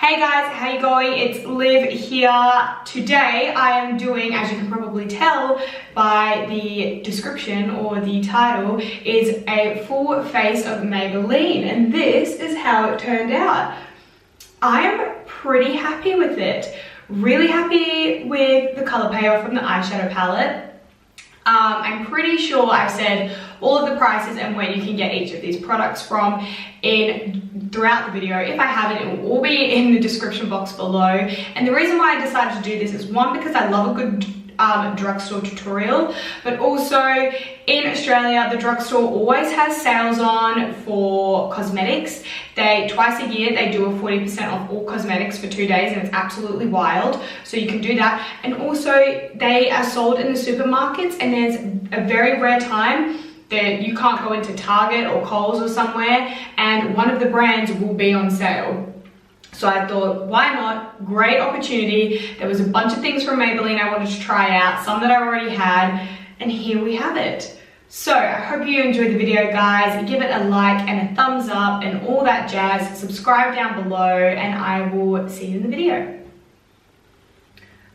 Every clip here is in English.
Hey guys, how you going? It's Liv here. Today I am doing, as you can probably tell by the description or the title, is a full face of Maybelline, and this is how it turned out. I'm pretty happy with it. Really happy with the color payoff from the eyeshadow palette. I'm pretty sure I've said all of the prices and where you can get each of these products from throughout the video. If I haven't, it will all be in the description box below. And the reason why I decided to do this is one, because I love a good drugstore tutorial, but also in Australia the drugstore always has sales on for cosmetics. Twice a year they do a 40% off all cosmetics for 2 days, and it's absolutely wild, so you can do that. And also they are sold in the supermarkets, and there's a very rare time that you can't go into Target or Kohl's or somewhere and one of the brands will be on sale. So I thought, why not? Great opportunity. There was a bunch of things from Maybelline I wanted to try out, some that I already had, and here we have it. So I hope you enjoyed the video, guys. Give it a like and a thumbs up and all that jazz. Subscribe down below and I will see you in the video.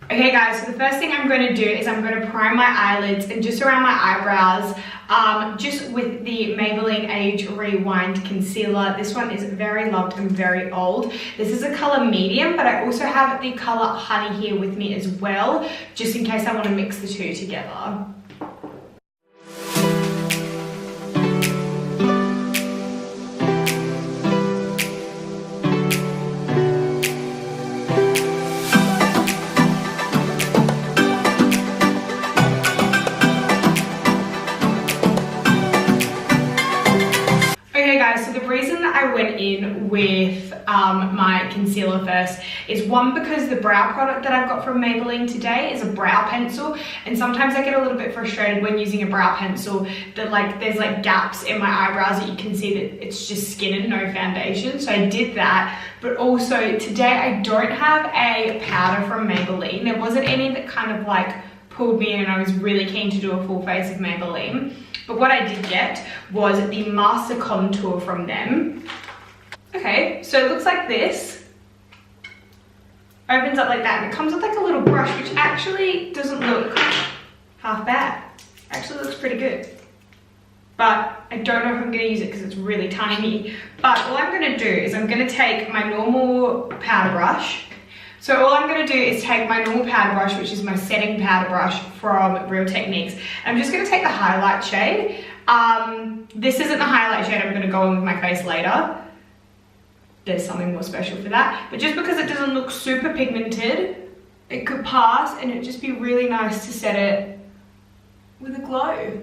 Okay guys, so the first thing I'm going to do is I'm going to prime my eyelids and just around my eyebrows, just with the Maybelline Age Rewind Concealer. This one is very loved and very old. This is a color medium, but I also have the color Honey here with me as well, just in case I want to mix the two together. So the reason that I went in with my concealer first is one, because the brow product that I've got from Maybelline today is a brow pencil, and sometimes I get a little bit frustrated when using a brow pencil that there's gaps in my eyebrows that you can see that it's just skin and no foundation. So I did that, but also today I don't have a powder from Maybelline. There wasn't any that kind of pulled me in, and I was really keen to do a full face of Maybelline. But what I did get was the Master Contour from them. Okay, so it looks like this. Opens up like that, and it comes with a little brush, which actually doesn't look half bad. Actually looks pretty good. But I don't know if I'm gonna use it because it's really tiny. But all I'm gonna do is I'm gonna take my normal powder brush. So all I'm going to do is take my normal powder brush, which is my setting powder brush from Real Techniques. I'm just going to take the highlight shade. This isn't the highlight shade I'm going to go on with my face later. There's something more special for that. But just because it doesn't look super pigmented, it could pass, and it'd just be really nice to set it with a glow.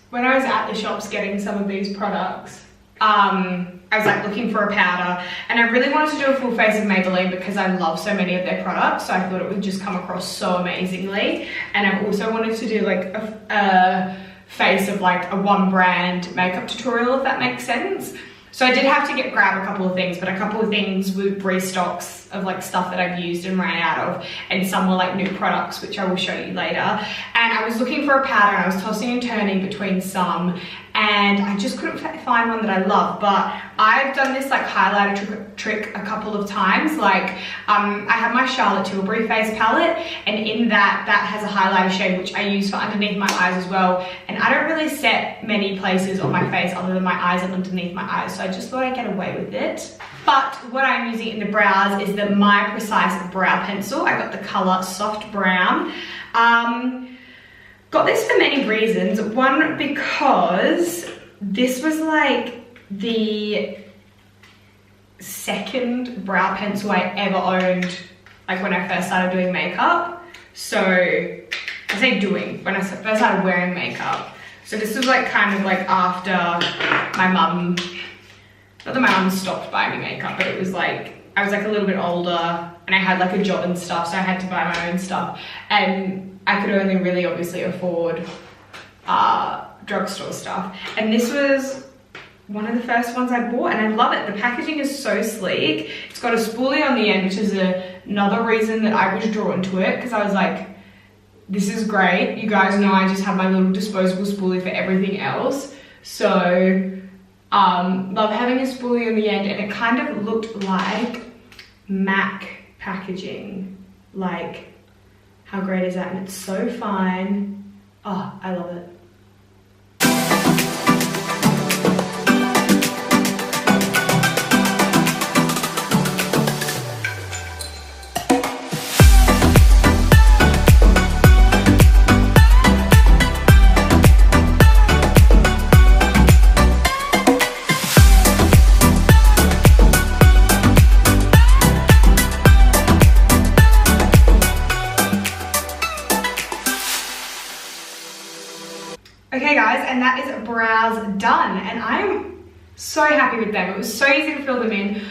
When I was at the shops getting some of these products, I was looking for a powder, and I really wanted to do a full face of Maybelline because I love so many of their products, so I thought it would just come across so amazingly. And I also wanted to do a face of a one brand makeup tutorial, if that makes sense. So I did have to grab a couple of things, but a couple of things were restocks of stuff that I've used and ran out of, and some were new products, which I will show you later. And I was looking for a powder, and I was tossing and turning between some, and I just couldn't find one that I love. But I've done this highlighter trick a couple of times. I have my Charlotte Tilbury face palette, and in that has a highlighter shade which I use for underneath my eyes as well. And I don't really set many places on my face other than my eyes and underneath my eyes, so I just thought I'd get away with it. But what I'm using in the brows is the My Precise Brow Pencil. I got the color Soft Brown. Got this for many reasons. One, because this was the second brow pencil I ever owned, when I first started doing makeup. So I say doing, when I first started wearing makeup. So this was after my mum, not that my mum stopped buying me makeup, but it was I was a little bit older, and I had a job and stuff, so I had to buy my own stuff, and I could only really obviously afford drugstore stuff. And this was one of the first ones I bought, and I love it. The packaging is so sleek. It's got a spoolie on the end, which is another reason that I was drawn to it, because I was this is great. You guys know I just have my little disposable spoolie for everything else. So love having a spoolie on the end, and it kind of looked like MAC packaging. Like, how great is that? And it's so fine. Oh, I love it. Okay guys, and that is brows done, and I'm so happy with them. It was so easy to fill them in,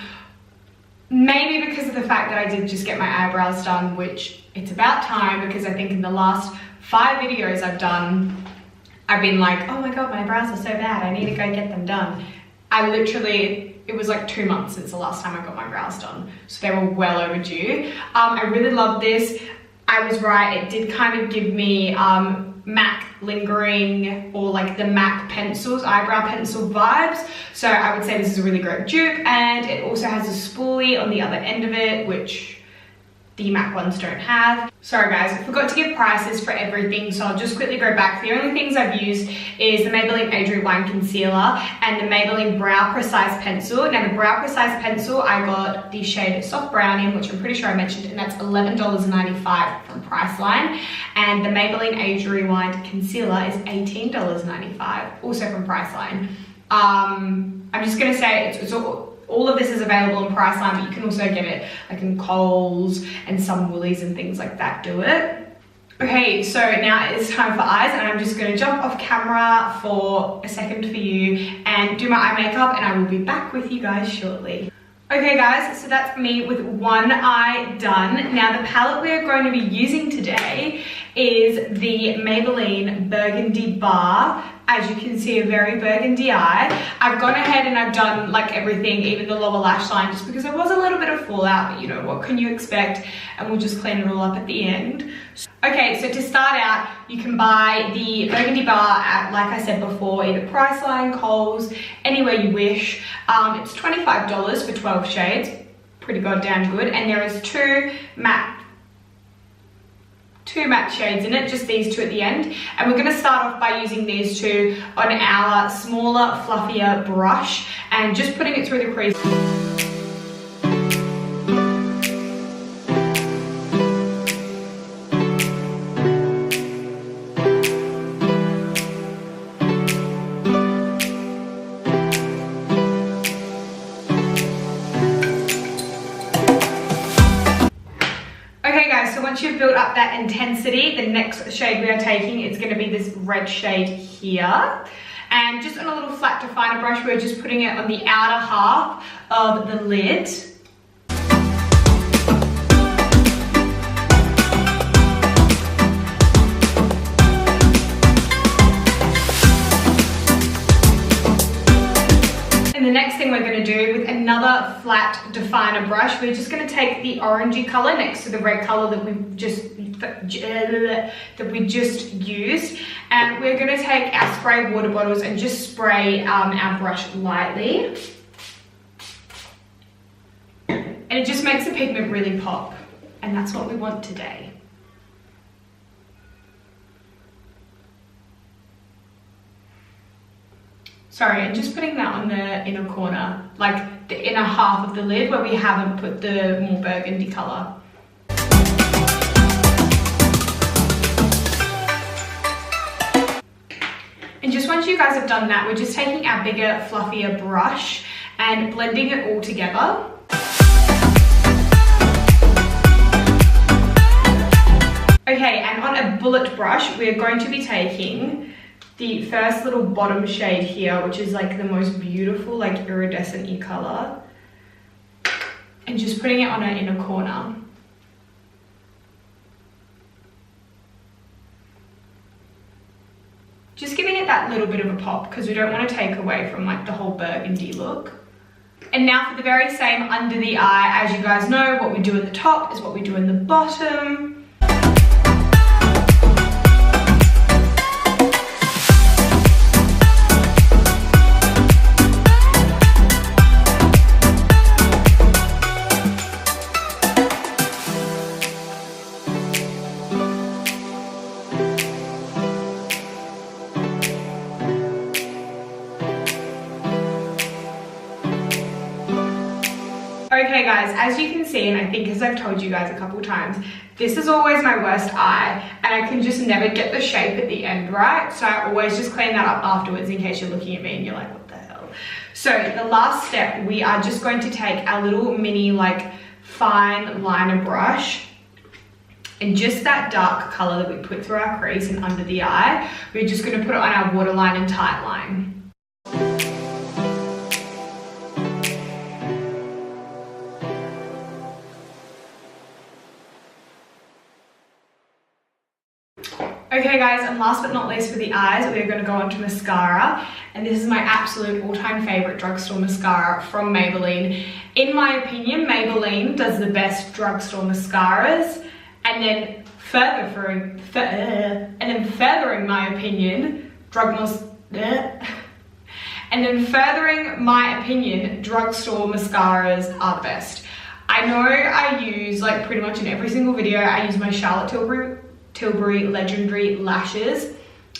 maybe because of the fact that I did just get my eyebrows done, which it's about time, because I think in the last 5 videos I've done, I've been like, oh my god, my brows are so bad, I need to go get them done. I literally, it was like 2 months since the last time I got my brows done, so they were well overdue. I really love this. I was right, it did kind of give me MAC lingering, or like the MAC pencils, eyebrow pencil vibes. So I would say this is a really great dupe, and it also has a spoolie on the other end of it, which the MAC ones don't have. Sorry guys, I forgot to give prices for everything, so I'll just quickly go back. The only things I've used is the Maybelline Attribution Concealer and the Maybelline Brow Precise Pencil. Now the Brow Precise Pencil, I got the shade Soft Brown in, which I'm pretty sure I mentioned, and that's $11.95 from PRICELINE. And the Maybelline Attribution Concealer is $18.95, also from PRICELINE. I'm just gonna say it's all of this is available on PRICELINE, but you can also get it like in Kohl's, and some Woolies and things like that do it. Okay, so now it's time for eyes, and I'm just going to jump off camera for a second for you and do my eye makeup, and I will be back with you guys shortly. Okay guys, so that's me with one eye done. Now the palette we're going to be using today is the Maybelline Burgundy Bar. As you can see, a very burgundy eye. I've gone ahead and I've done like everything, even the lower lash line, just because there was a little bit of fallout, but you know, what can you expect? And we'll just clean it all up at the end. Okay, so to start out, you can buy the Burgundy Bar at, like I said before, either PRICELINE, Kohl's, anywhere you wish. It's $25 for 12 shades, pretty goddamn good. And there is two matte shades in it, just these two at the end. And we're gonna start off by using these two on our smaller, fluffier brush and just putting it through the crease. Once you've built up that intensity, the next shade we are taking is going to be this red shade here. And just on a little flat definer brush, we're just putting it on the outer half of the lid. And the next thing we're going to do with another flat definer brush, we're just going to take the orangey color next to the red color that we just used, and we're going to take our spray water bottles and just spray our brush lightly, and it just makes the pigment really pop, and that's what we want today. Sorry, and just putting that on the inner corner, like the inner half of the lid where we haven't put the more burgundy color. And just once you guys have done that, we're just taking our bigger, fluffier brush and blending it all together. Okay, and on a bullet brush, we're going to be taking the first little bottom shade here, which is like the most beautiful, like iridescent-y color, and just putting it on our inner corner. Just giving it that little bit of a pop, because we don't want to take away from like the whole burgundy look. And now for the very same under the eye, as you guys know, what we do at the top is what we do in the bottom. Okay guys, as you can see, and I think as I've told you guys a couple times, this is always my worst eye, and I can just never get the shape at the end right, so I always just clean that up afterwards in case you're looking at me and you're like, what the hell? So the last step, we are just going to take our little mini like fine liner brush, and just that dark color that we put through our crease and under the eye, we're just going to put it on our waterline and tight line. Okay guys, and last but not least for the eyes, we're going to go on to mascara, and this is my absolute all-time favorite drugstore mascara from Maybelline. In my opinion, Maybelline does the best drugstore mascaras, and then furthering my opinion, drugstore mascaras are the best. I know I use, like pretty much in every single video, I use my Charlotte Tilbury Legendary Lashes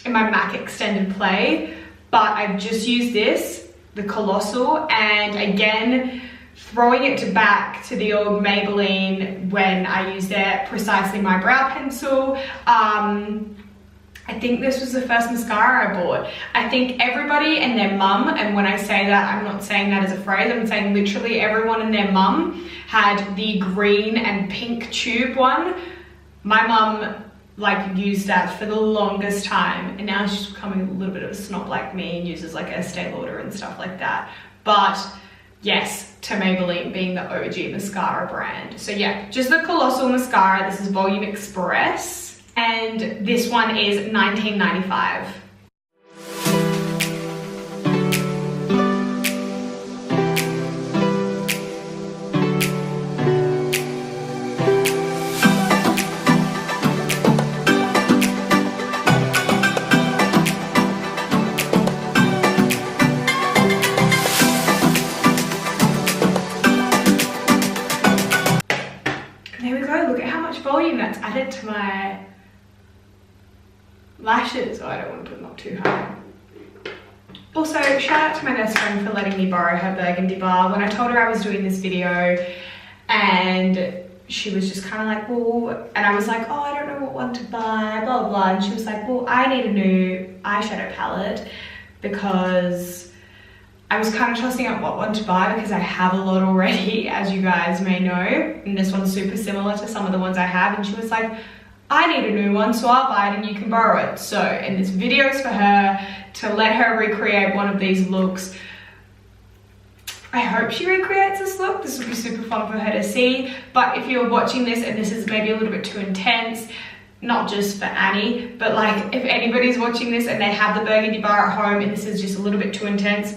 in my MAC Extended Play, but I've just used this, the Colossal, and again, throwing it back to the old Maybelline when I used their Precisely My Brow Pencil. I think this was the first mascara I bought. I think everybody and their mum, and when I say that, I'm not saying that as a phrase, I'm saying literally everyone and their mum had the green and pink tube one. My mum like used that for the longest time, and now she's becoming a little bit of a snob like me and uses like Estee Lauder and stuff like that. But yes, to Maybelline being the OG mascara brand. So yeah, just the Colossal mascara. This is Volume Express, and this one is $19.95. Volume that's added to my lashes. Oh, I don't want to put them up too high. Also, shout out to my best friend for letting me borrow her burgundy bar. When I told her I was doing this video, and she was just kind of like, well, and I was like, oh, I don't know what one to buy, blah, blah, blah. And she was like, well, I need a new eyeshadow palette, because I was kind of tossing up what one to buy because I have a lot already, as you guys may know, and this one's super similar to some of the ones I have, and she was like, I need a new one, so I'll buy it and you can borrow it. So, and this video is for her, to let her recreate one of these looks. I hope she recreates this look. This will be super fun for her to see, but if you're watching this and this is maybe a little bit too intense, not just for Annie, but like if anybody's watching this and they have the burgundy bar at home and this is just a little bit too intense,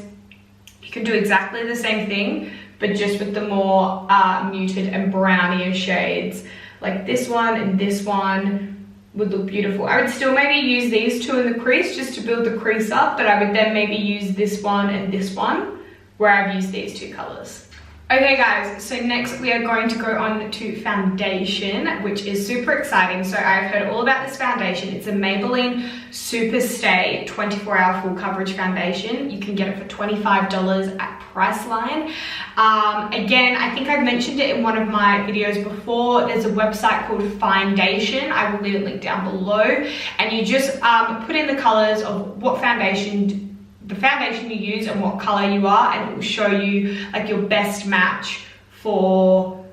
you can do exactly the same thing, but just with the more muted and brownier shades. Like this one and this one would look beautiful. I would still maybe use these two in the crease just to build the crease up, but I would then maybe use this one and this one where I've used these two colors. Okay guys, so next we are going to go on to foundation, which is super exciting. So I've heard all about this foundation. It's a Maybelline Super Stay 24-hour full coverage foundation. You can get it for $25 at PRICELINE. Again, I think I've mentioned it in one of my videos before. There's a website called Foundation. I will leave a link down below, and you just put in the colors of what the foundation you use and what color you are, and it will show you like your best match for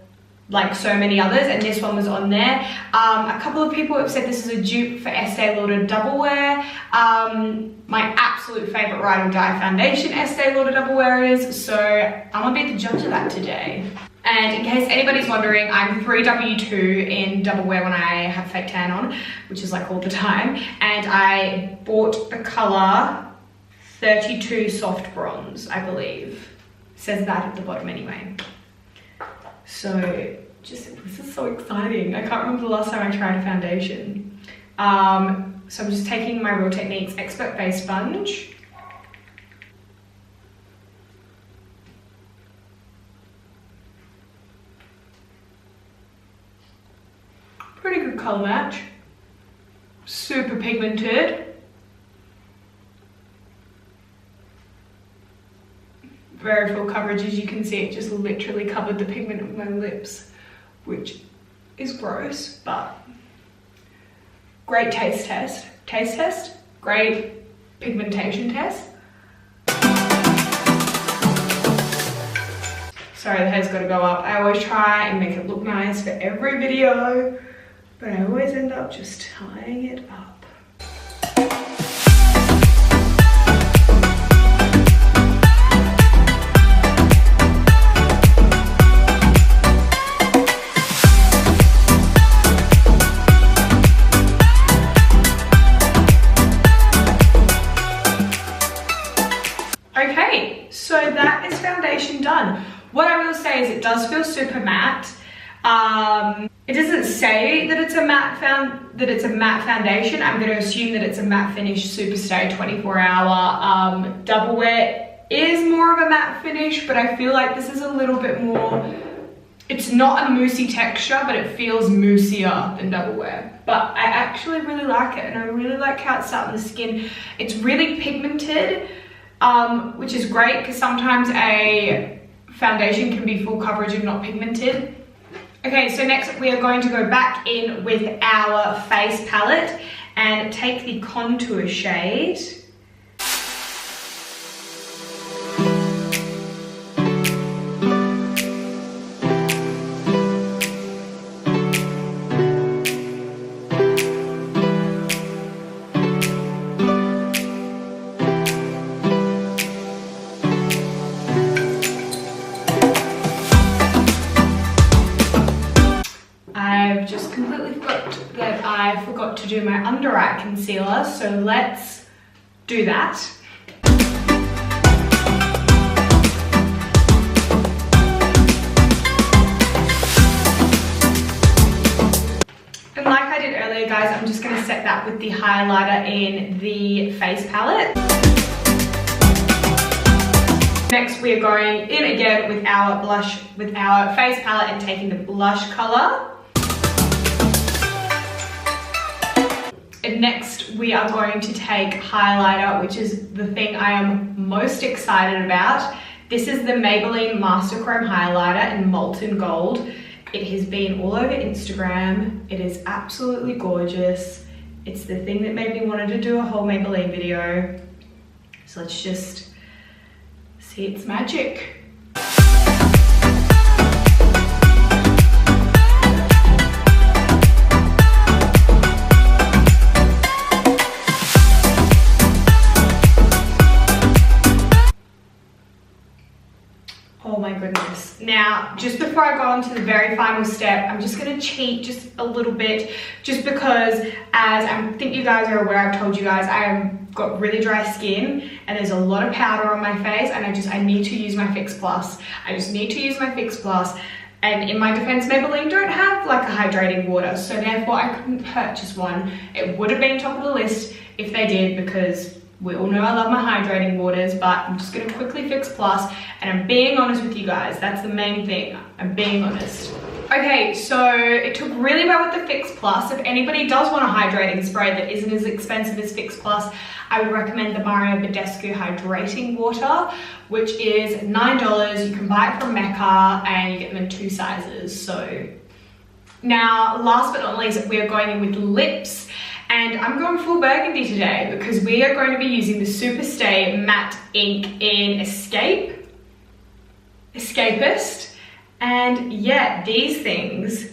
like so many others, and this one was on there. A couple of people have said this is a dupe for Estee Lauder Double Wear. My absolute favorite ride or die foundation Estee Lauder Double Wear is, so I'm gonna be the judge of that today. And in case anybody's wondering, I'm 3W2 in Double Wear when I have fake tan on, which is like all the time, and I bought the color 32 Soft Bronze, I believe. It says that at the bottom anyway. So this is so exciting. I can't remember the last time I tried a foundation. So I'm just taking my Real Techniques Expert Face Sponge. Pretty good color match. Super pigmented. very full coverage. As you can see, it just literally covered the pigment of my lips, which is gross, but great taste test. Taste test, great pigmentation test. Sorry, the hair's got to go up. I always try and make it look nice for every video, but I always end up just tying it up. Okay, so that is foundation done. What I will say is it does feel super matte. It doesn't say that it's a matte foundation. I'm going to assume that it's a matte finish Superstay 24-hour. Double Wear is more of a matte finish, but I feel like this is a little bit more. It's not a moussey texture, but it feels moussier than Double Wear. But I actually really like it, and I really like how it's set on the skin. It's really pigmented, which is great because sometimes a foundation can be full coverage and not pigmented. Okay, so next we are going to go back in with our face palette and take the contour shade. I forgot to do my under eye concealer, so let's do that. And like I did earlier, guys, I'm just going to set that with the highlighter in the face palette. Next, we are going in again with our blush, with our face palette, and taking the blush color. And next we are going to take highlighter, which is the thing I am most excited about. This is the Maybelline Master Chrome Highlighter in Molten Gold. It has been all over Instagram. It is absolutely gorgeous. It's the thing that made me want to do a whole Maybelline video. So let's just see its magic. Oh my goodness. Now, just before I go on to the very final step, I'm just going to cheat just a little bit, just because, as I think you guys are aware, I've told you guys I've got really dry skin and there's a lot of powder on my face, and I need to use my Fix Plus. I just need to use my Fix Plus. And in my defense, Maybelline don't have like a hydrating water, so therefore I couldn't purchase one. It would have been top of the list if they did, because we all know I love my hydrating waters, but I'm just gonna quickly Fix Plus, and I'm being honest with you guys. That's the main thing, I'm being honest. Okay, so it took really well with the Fix Plus. If anybody does want a hydrating spray that isn't as expensive as Fix Plus, I would recommend the Mario Badescu Hydrating Water, which is $9. You can buy it from Mecca, and you get them in 2 sizes. So now, last but not least, we are going in with lips. And I'm going full burgundy today because we are going to be using the Superstay Matte Ink in Escapist. And yeah, these things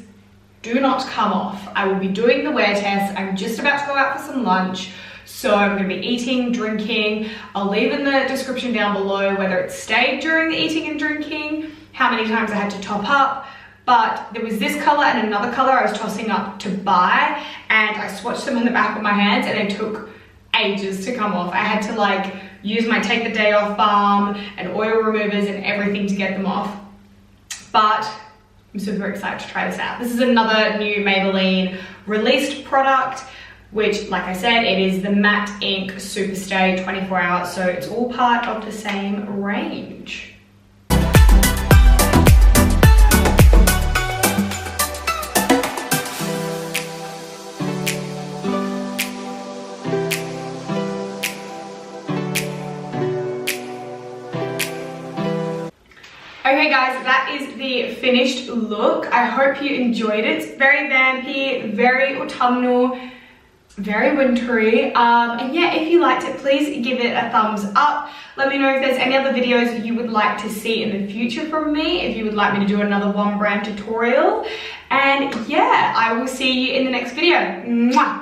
do not come off. I will be doing the wear test. I'm just about to go out for some lunch. So I'm going to be eating, drinking. I'll leave in the description down below whether it stayed during the eating and drinking, how many times I had to top up. But there was this color and another color I was tossing up to buy, and I swatched them on the back of my hands and it took ages to come off. I had to like use my Take the Day Off balm and oil removers and everything to get them off. But I'm super excited to try this out. This is another new Maybelline released product, which, like I said, it is the Matte Ink Superstay 24-hour, so it's all part of the same range. Okay guys, that is the finished look. I hope you enjoyed it. It's very vampy, very autumnal, very wintry. And yeah, if you liked it, please give it a thumbs up. Let me know if there's any other videos you would like to see in the future from me, if you would like me to do another one brand tutorial. And yeah, I will see you in the next video. Mwah!